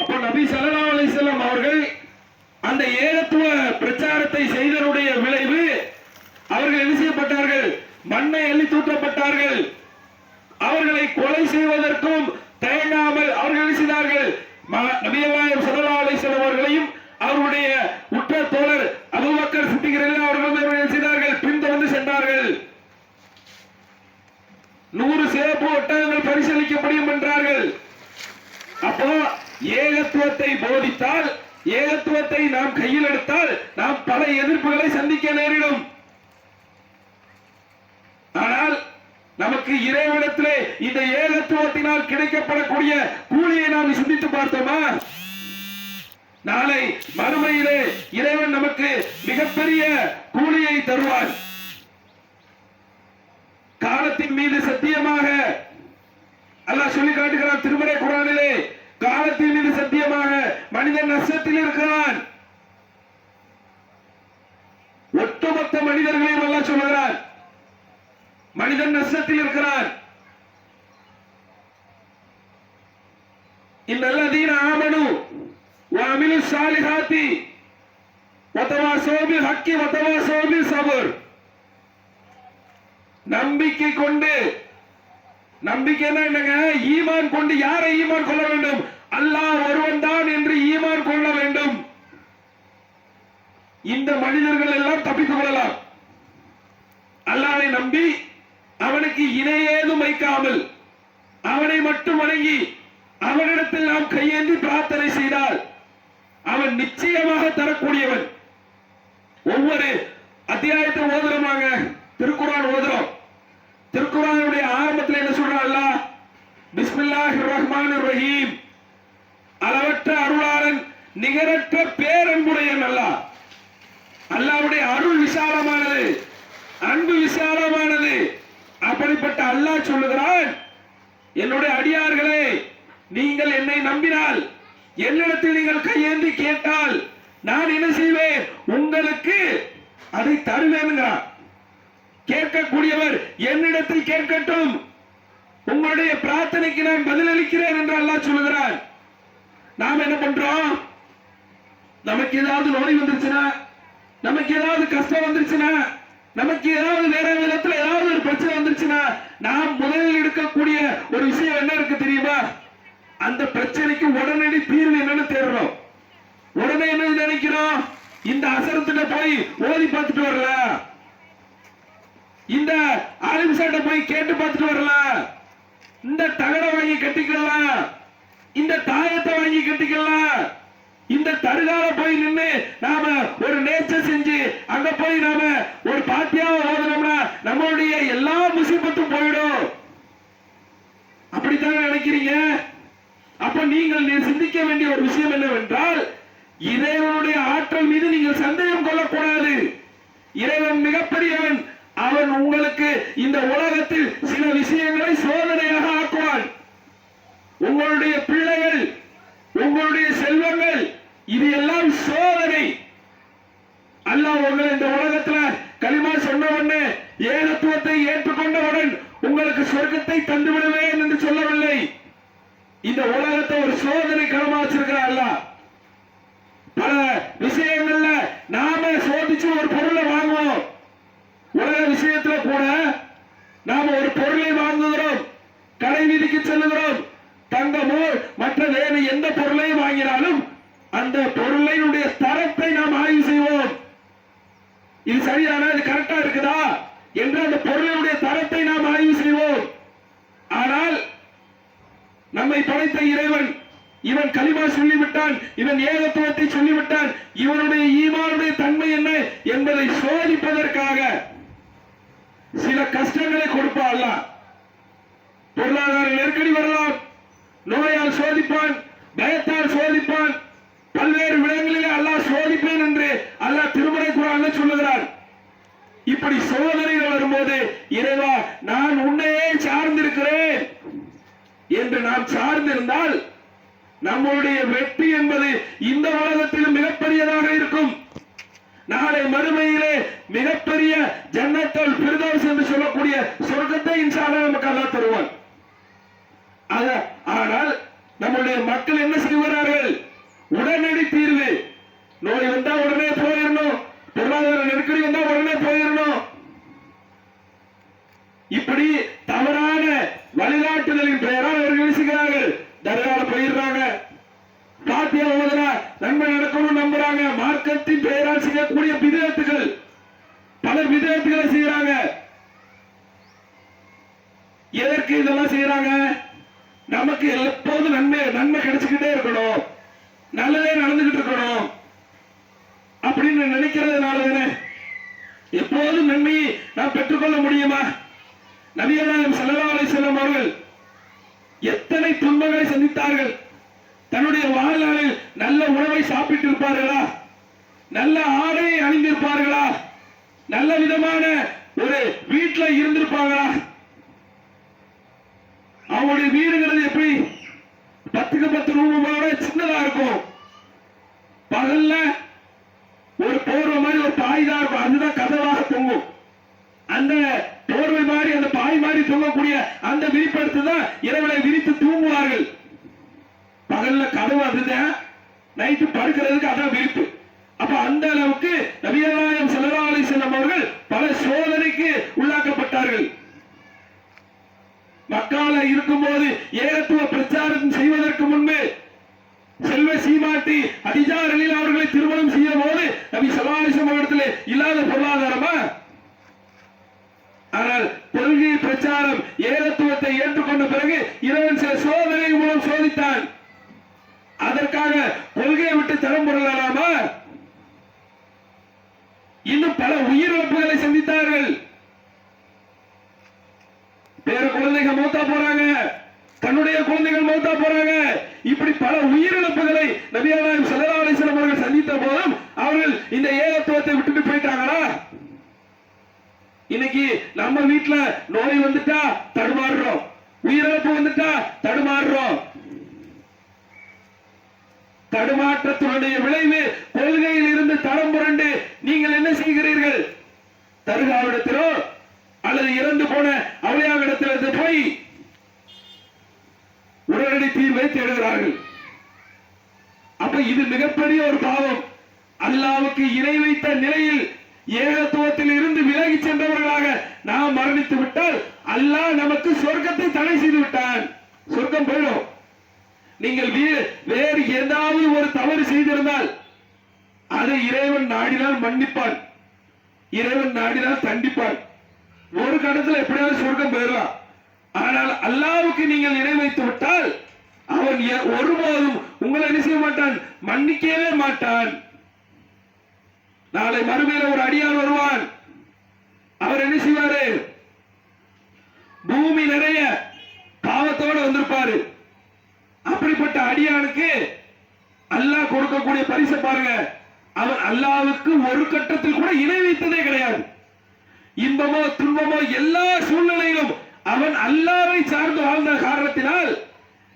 அப்போ நபி ஸல்லல்லாஹு அலைஹி வஸல்லம் அவர்கள் அந்த ஏகத்துவ பிரச்சாரத்தை செய்தனுடைய விளைவு அவர்கள் என்ன செய்யப்பட்டார்கள்? மண்ணை அள்ளி தூற்றப்பட்டார்கள். அவர்களை கொலை செய்வதற்கும் தயங்காமல் அவர்கள் செய்தார்கள். நபியல்லாஹு ஸல்லல்லாஹு அலைஹி வஸல்லம் அவர்களையும் அவருடைய உற்ற தோழர் அபூபக்கர் சித்திக் ரலியல்லாஹு அவர்கள் செய்தார்கள், பின்தொடர்ந்து சென்றார்கள். 100 சிறப்பு ஒட்டகங்கள் பரிசீலிக்கப்படும் என்றார்கள். அப்போ ஏகத்துவத்தை போதித்தால், ஏகத்துவத்தை நாம் கையில் எடுத்தால் நாம் பல எதிர்ப்புகளை சந்திக்க நேரிடும். ஆனால் நமக்கு இறைவனிடத்திலே இந்த ஏகத்துவத்தினால் கிடைக்கப்படக்கூடிய கூலியை நாம் சிந்தித்து பார்த்தோமா? நாளை மறுமையிலே இறைவன் நமக்கு மிகப்பெரிய கூலியை தருவார். காலத்தின் மீது சத்தியமாக அல்லாஹ் சொல்லி காட்டுகிறான் திருமறை குர்ஆனிலே, காலத்தின் மீது சத்தியமாக மனிதன் நஷ்டத்தில் இருக்கிறான். ஒட்டுமொத்த மனிதர்களையும் அல்லாஹ் சொல்லுகிறான், மனிதன் நஷ்டத்தில் இருக்கிறான். இன்னல்லதீன ஆமனு வஅமிலு ஸாலிஹாத்தி வதவாஸௌ பில் ஹக்கி வதவாஸௌ பிஸ் ஸப்ர். நம்பிக்கை கொண்டு, நம்பிக்கைனா என்னங்க? ஈமான் கொண்டு. யாரை ஈமான் கொள்ள வேண்டும்? அல்லாஹ் ஒருவன் தான் என்று ஈமான் கொள்ள வேண்டும். இந்த மனிதர்கள் எல்லாம் தப்பித்துக் கொள்ளலாம். அல்லாஹ்வை நம்பி அவனுக்கு இணை ஏதும் வைக்காமல் அவனை மட்டும் வணங்கி அவனிடத்தில் நாம் கையேந்தி பிரார்த்தனை செய்தால் அவன் நிச்சயமாக தரக்கூடியவன். ஒவ்வொரு அத்தியாயத்தை ஓதுறோமாங்க, திருக்குர்ஆன் ஓதுறோம். திருக்குர்ஆனுடைய ஆரம்பத்தில் என்ன சொல்றான் அல்லாஹ்? பிஸ்மில்லாஹிர் ரஹ்மானிர் ரஹீம். அளவற்ற அருளாளன், நிகரற்ற பேரன்புடையன் அல்லாஹ். அல்லாஹ்வுடைய அருள் விசாலமானது, அன்பு விசாலமானது. அப்படிப்பட்ட அல்லாஹ் சொல்லுகிறான், என்னுடைய அடியார்களே, நீங்கள் என்னை நம்பினால், என்னிடத்தில் நீங்கள் கையேந்தி கேட்டால் நான் என்ன செய்வேன்? உங்களுக்கு அதை தருவேன். கேட்கக்கூடியவர் என்னிடத்தில் கேட்கட்டும், உங்களுடைய பிரார்த்தனைக்கு நான் பதிலளிக்கிறேன் என்று அல்லாஹ் சொல்லுகிறான். நாம் என்ன பண்றோம்? நமக்கு ஏதாவது நோய் வந்துருச்சுன்னா, நமக்கு ஏதாவது கஷ்டம் வந்துருச்சுன்னா, நமக்கு ஏதாவது வேற விதத்துல ஏதாவது ஒரு பிரச்சனை வந்துருச்சுன்னா நாம் முதலில் எடுக்கக்கூடிய ஒரு விஷயம் என்ன இருக்கு தெரியுமா? அந்த பிரச்சனைக்கு உடனடி தீர்வு என்னன்னு தேடுறோம். உடனே என்ன நினைக்கிறோம்? இந்த அசரத்துல போய் ஓதி பார்த்துட்டு வரலாம், இந்த ஆலிம்சாட்ட போய் கேட்டு பார்த்துட்டு வரலாம், இந்த தகடை வாங்கி கட்டிக்கலாம், இந்த தாயத்தை வாங்கி கட்டிக்கலாம், இந்த தருகால போய் நின்று நாம ஒரு நேச்சர் செஞ்சு அங்க போய் நாம ஒரு பாத்தியாவை ஓதுனோம்னா நம்மளுடைய எல்லா முசீபத்தும் போயிடும். அப்படித்தான் நினைக்கிறீங்க? அப்ப நீங்கள் சிந்திக்க வேண்டிய ஒரு விஷயம் என்னவென்றால், இறைவனுடைய ஆற்றல் மீது நீங்கள் சந்தேகம் கொள்ளக்கூடாது. இறைவன் மிகப்பெரியவன். அவன் உங்களுக்கு இந்த உலகத்தில் சில விஷயங்களை சோதனையாக ஆக்குவான். உங்களுடைய பிள்ளைகள், உங்களுடைய செல்வங்கள், இது எல்லாம் சோதனை. அல்லாஹ் உங்களை இந்த உலகத்துல கலிமா சொன்ன உடனே, ஏகத்துவத்தை ஏற்றுக்கொண்டவுடன் உங்களுக்கு சொர்க்கத்தை தந்து விடுவேன் என்று சொல்லவில்லை. இந்த உலகத்தை ஒரு சோதனை களமா வச்சிருக்கிறார் அல்லாஹ். பல விஷயங்கள்ல நாம சோதிச்சு ஒரு பொருளை வாங்குவோம். உலக விஷயத்துல கூட நாம ஒரு பொருளை வாங்குகிறோம், கடை வீதிக்கு செல்லுகிறோம். தங்கமோ மற்ற வேறு எந்த பொருளையும் வாங்கினாலும் அந்த பொருளினுடைய தரத்தை நாம் ஆய்வு செய்வோம். இது சரியான, இது கரெக்டா இருக்குதா என்று அந்த பொருளினுடைய தரத்தை நாம் ஆய்வு செய்வோம். ஆனால் நம்மை படைத்த இறைவன், இவன் கலிமா சொல்லிவிட்டான், இவன் ஏகத்துவத்தை சொல்லிவிட்டான், இவனுடைய ஈமானுடைய தன்மை என்ன என்பதை சோதிப்பதற்காக சில கஷ்டங்களை கொடுப்பான் அல்லாஹ். பொருளாதார நெருக்கடி வரலாம், நோயால் சோதிப்பான், பயத்தால் சோதிப்பான், பல்வேறு விடங்களிலே அல்லாஹ் சோதிப்பேன் என்று அல்லாஹ் திருமறை குர்ஆன்ல சொல்லுகிறான். இப்படி சோதனைகள் வரும்போது, இறைவா நான் உன்னையே சார்ந்திருக்கிறேன் என்று நாம் சார்ந்திருந்தால் நம்முடைய வெற்றி என்பது இந்த உலகத்திலும் மிகப்பெரியதாக இருக்கும். நாளை மறுமையிலே மிகப்பெரிய ஜன்னத்துல் ஃபிர்தௌஸ் என்று சொல்லக்கூடிய சொர்க்கத்தை இன்ஷா அல்லாஹ் நமக்கு அல்லாஹ் தருவான். ஆனால் நம்முடைய மக்கள் என்ன செய்வார்கள்? உடனடி தீர்வு. நோய் வந்தா உடனே போயிடணும், பொருளாதார நெருக்கடி வந்தா உடனே போயிடணும். இப்படி தவறான வழிகாட்டுதலின் பெயரால் அவர்கள் செய்கிறார்கள். தர்கால போயிடுறாங்க, பாத்தியா ஓதுறா நன்மை நடக்கணும் நம்புறாங்க. மார்க்கத்தின் பெயரால் செய்யக்கூடிய விதத்துகள், பல விதத்துகளை செய்யறாங்க. எதற்கு இதெல்லாம் செய்யறாங்க? நமக்கு எப்போதும் நன்மை கிடைச்சுக்கிட்டே இருக்கணும், நல்லதே நடந்துகிட்டு இருக்கணும் அப்படின்னு நினைக்கிறதுனால தானே. எப்போதும் நன்மையை நாம் பெற்றுக்கொள்ள முடியுமா? நபிகள் நாயகம் ஸல்லல்லாஹு அலைஹி வஸல்லம் அவர்கள் எத்தனை துன்பங்களை சந்தித்தார்கள். தன்னுடைய வாழ்நாளில் நல்ல உணவை சாப்பிட்டு இருப்பார்களா? நல்ல ஆடையை அணிந்திருப்பார்களா? நல்ல விதமான ஒரு வீட்டில் இருந்திருப்பாங்களா? அவங்களுடைய வீடுங்கிறது எப்படி? 10க்கு 10 ரூமோட சின்னதா இருக்கும். பகல்ல ஒரு போர்வை மாதிரி ஒரு பாய் தான் இருக்கும், அதுதான் கதவாக தொங்கும். அந்த போர்வை மாதிரி, அந்த பாய் மாதிரி தொங்கக்கூடிய அந்த விரிப்படுத்து தான் இரவுல விரித்து தூங்குவார்கள். பகல்ல கதவு அதுதான், நைட்டு படுக்கிறதுக்கு அதான் விரிப்பு. அப்ப அந்த அளவுக்கு நபிகள் நாயகம் ஸல்லல்லாஹு அலைஹி வஸல்லம் அவர்கள் பல சோதனைக்கு உள்ளாக்கப்பட்டார்கள். மக்கால இருக்கும்போது ஏகத்துவ பிரச்சாரம் செய்வதற்கு முன்பு செல்வ சீமாட்டி ஹதீஜா ரலியல்லாஹு அவர்களை திருமணம் செய்யும் போது நபி ஸல்லல்லாஹு அலைஹி வஸல்லம் இடத்திலே இல்லாத பொருளாதாரமா? ஆனால் கொள்கை பிரச்சாரம் ஏகத்துவத்தை ஏற்றுக்கொண்ட பிறகு இறைவன் சில சோதனை மூலம் சோதித்தான். அதற்காக கொள்கையை விட்டு தரம் பொருளாமா? இன்னும் பல உயிரிழப்புகளை சந்தித்தார்கள். பேர குழந்தைகள் மௌத்தா போறாங்க, தன்னுடைய குழந்தைகள் மௌத்தா போறாங்க. இப்படி பல உயிரிழப்புகளை நபிகள் நாயகம் ஸல்லல்லாஹு அலைஹி வஸல்லம் அவர்கள் சந்தித்த போதும் அவர்கள் இந்த ஏகத்துவத்தை விட்டுட்டு போயிட்டாங்களா? இன்னைக்கு நம்ம வீட்டுல நோய் வந்துட்டா தடுமாறுறோம், உயிரிழப்பு வந்துட்டா தடுமாறுறோம். தடுமாற்றத்தினுடைய விளைவு கொள்கையில் இருந்து தடம் புரண்டு நீங்கள் என்ன செய்கிறீர்கள்? தர்காவிடத்திலோ அல்லது இறந்து போன அவளியாவிடத்திலிருந்து போய் உடனடி தீர்வை தேடுகிறார்கள். அப்ப இது மிகப்பெரிய ஒரு பாவம். அல்லாஹ்வுக்கு இணை வைத்த நிலையில் ஏகத்துவத்தில் இருந்து விலகி சென்றவர்களாக நாம் மரணித்து விட்டால் அல்லாஹ் நமக்கு சொர்க்கத்தை தடை செய்து விட்டான். சொர்க்கம் போயிடும். நீங்கள் வேறு ஏதாவது ஒரு தவறு செய்திருந்தால் அதை இறைவன் நாடினால் மன்னிப்பான், இறைவன் நாடினால் தண்டிப்பான். ஒரு கடத்துல எப்படியாவது சொர்க்கம் போயிடலாம். ஆனால் அல்லாஹ்வுக்கு நீங்கள் இணை வைத்து விட்டால் அவன் ஒருபோதும் உங்களை என்ன செய்ய மாட்டான், மன்னிக்கவே மாட்டான். நாளை மறுமையில ஒரு அடியார் வருவான். அவர் என்ன செய்வாரு? பூமி நிறைய பாவத்தோடு வந்திருப்பாரு. அப்படிப்பட்ட அடியானுக்கு அல்லாஹ் கொடுக்கக்கூடிய பரிசை பாருங்க. அவன் அல்லாஹ்வுக்கு ஒரு கட்டத்தில் கூட இணை வைத்ததே கிடையாது. இன்பமோ துன்பமோ எல்லா சூழ்நிலையிலும் அவன் அல்லாஹ்வை சார்ந்து வாழ்ந்த காரணத்தினால்,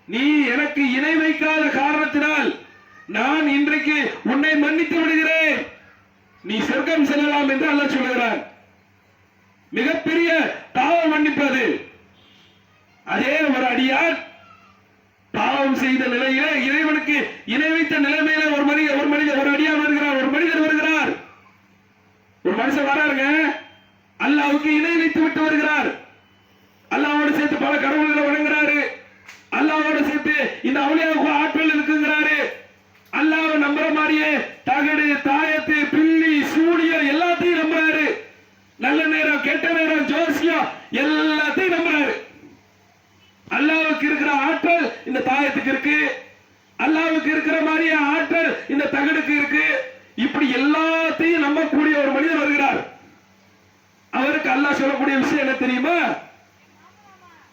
நீ எனக்கு இணை வைக்காத காரணத்தினால் நான் இன்றைக்கு உன்னை மன்னித்து விடுகிறேன், நீ சொர்க்கம் செல்லலாம் என்று அல்லாஹ் சொல்கிறான். மிகப்பெரிய பாவம் மன்னிப்பது. அதே ஒரு அடியார் பாவம் செய்த நிலையில இறைவனுக்கு இணை வைத்த நிலைமையில ஒரு அடியார் வருகிறார், ஒரு மனிதர் வருகிறார், ஒரு மனுஷன் வராருங்க. அல்லாஹ்வுக்கு இணை வைத்து விட்டு வருகிறார். அல்லாஹ்வோடு சேர்த்து பல கடவுள்களை வணங்குறாரு. அல்லாஹ்வோடு சேர்த்து இந்த அவுலியாவுக்கு ஆற்றல் இருக்குங்கிறாரு. அல்லாஹ்வை நம்புற மாதிரியே தகடு, தாயத்து, பில்லி, சூனியர் எல்லாத்தையும் நம்புறாரு. நல்ல நேரம், கெட்ட நேரம், ஜோசியம் எல்லாத்தையும் நம்புறாரு. அல்லாஹ்வுக்கு இருக்கிற ஆற்றல் இந்த தாயத்துக்கு இருக்கு, அல்லாஹ்வுக்கு இருக்கிற மாதிரியே ஆற்றல் இந்த தகடுக்கு இருக்கு. இப்படி எல்லாத்தையும் நம்பக்கூடிய ஒரு மனிதர் வருகிறார். அவருக்கு அல்லாஹ் சொல்லக்கூடிய விஷயம் என்ன தெரியுமா?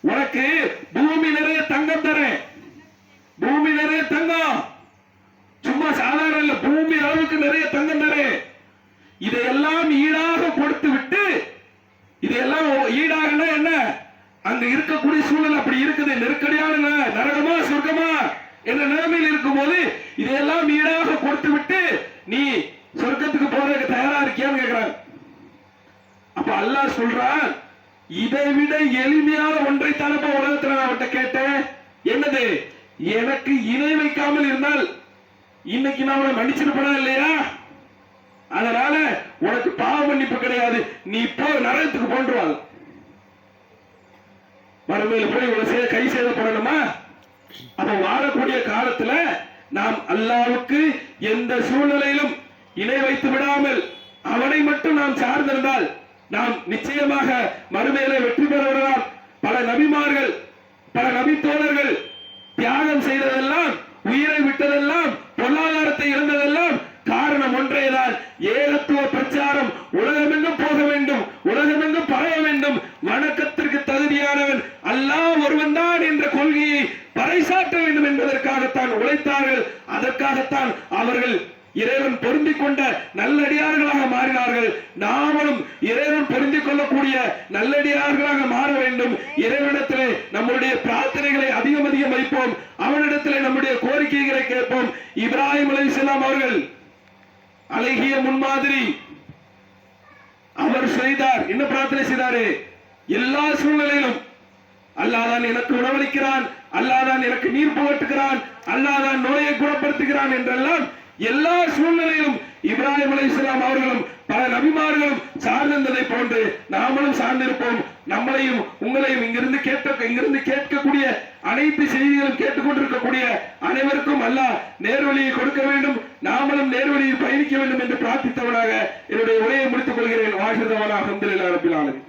உனக்கு பூமி நிறைய தங்கம் தரேன், பூமி நிறைய தங்கம், சும்மா சாதாரண இல்ல, பூமி அளவுக்கு நிறைய தங்கம் தரேன். இதையெல்லாம் ஈடாக கொடுத்து விட்டு, இதையெல்லாம் ஈடாகனா என்ன, அங்க இருக்கக்கூடிய சூழல் அப்படி இருக்குது, நெருக்கடியான நரகமா சொர்க்கமா என்ற நிலைமையில் இருக்கும் போது இதையெல்லாம் ஈடாக கொடுத்து விட்டு நீ சொர்க்கத்துக்கு போறதுக்கு தயாரா இருக்கியான்னு கேட்கிறாங்க. அப்ப அல்லாஹ் சொல்றான், இதை விட எளிமையான ஒன்றை தரப்ப உலகத்துல நான் அவன்கிட்ட கேட்டேன். என்னது? எனக்கு இணை வைக்காமல் இருந்தால் இன்னைக்கு நான் உன்னை மன்னிச்சிருப்பனா இல்லையா? அதனால உனக்கு பாவ மன்னிப்பு கிடையாது, நீ இப்போ நரகத்துக்கு போன்றுவாள். மறுமையில் போய் இவ்வளவு கை சேதப்படணுமா? அப்ப வாழக்கூடிய காலத்துல நாம் அல்லாஹ்வுக்கு எந்த சூழ்நிலையிலும் இணை வைத்து விடாமல் அவனை மட்டும் நாம் சார்ந்திருந்தால் நாம் நிச்சயமாக மறுமையிலே வெற்றி பெற விடலாம். பல நபிமார்கள், பல நபி தோழர்கள் தியாகம் செய்ததெல்லாம், உயிரை விட்டதெல்லாம், பொருளாதாரத்தை இழந்ததெல்லாம் காரணம் ஒன்றேதான், ஏகத்துவ பிரச்சாரம். உலகமெங்கும் போக வேண்டும், உலகமெங்கும் பரவ வேண்டும், வணக்கத்திற்கு தகுதியானவன் அல்லாஹ் ஒருவன் தான் என்ற கொள்கையை பறைசாற்ற வேண்டும் என்பதற்காகத்தான் உழைத்தார்கள். அதற்காகத்தான் அவர்கள் இறைவன் பொருந்திக் கொண்ட நல்லடியார்களாக மாறினார்கள். நாமளும் இறைவன் பொருந்திக் கொள்ளக்கூடிய நல்லடியார்களாக மாற வேண்டும். இறைவனிடத்திலே நம்முடைய பிரார்த்தனைகளை அதிகம் அதிகம் வைப்போம். அவனிடத்திலே நம்முடைய கோரிக்கைகளை கேட்போம். இப்ராஹிம் அலைஹிஸ்ஸலாம் அவர்கள் அழகிய முன்மாதிரி. அவர் செய்தார், என்ன பிரார்த்தனை செய்தாரு? எல்லா சூழ்நிலையிலும் அல்லாஹ் தான் எனக்கு உணவளிக்கிறான், அல்லாஹ் தான் எனக்கு நீர் புகட்டுகிறான், அல்லாஹ் தான் நோயை குணப்படுத்துகிறான் என்றெல்லாம் எல்லா சூழ்நிலையிலும் இப்ராஹிம் அலைஹிஸ்ஸலாம் அவர்களும் பல நபிமார்களும் சார்ந்திருந்ததை போன்று நாமளும் சார்ந்திருப்போம். நம்மளையும் உங்களையும் இங்கிருந்து கேட்கக்கூடிய அனைத்து செய்திகளும் கேட்டுக்கொண்டிருக்கக்கூடிய அனைவருக்கும் அல்லாஹ் நேர்வழியை கொடுக்க வேண்டும், நாமளும் நேர்வழியில் பயணிக்க வேண்டும் என்று பிரார்த்தித்தவனாக என்னுடைய உரையை முடித்துக் கொள்கிறேன். வாஹிதவானா அல்ஹம்துலில்லாஹி ரப்பில் ஆலமீன்.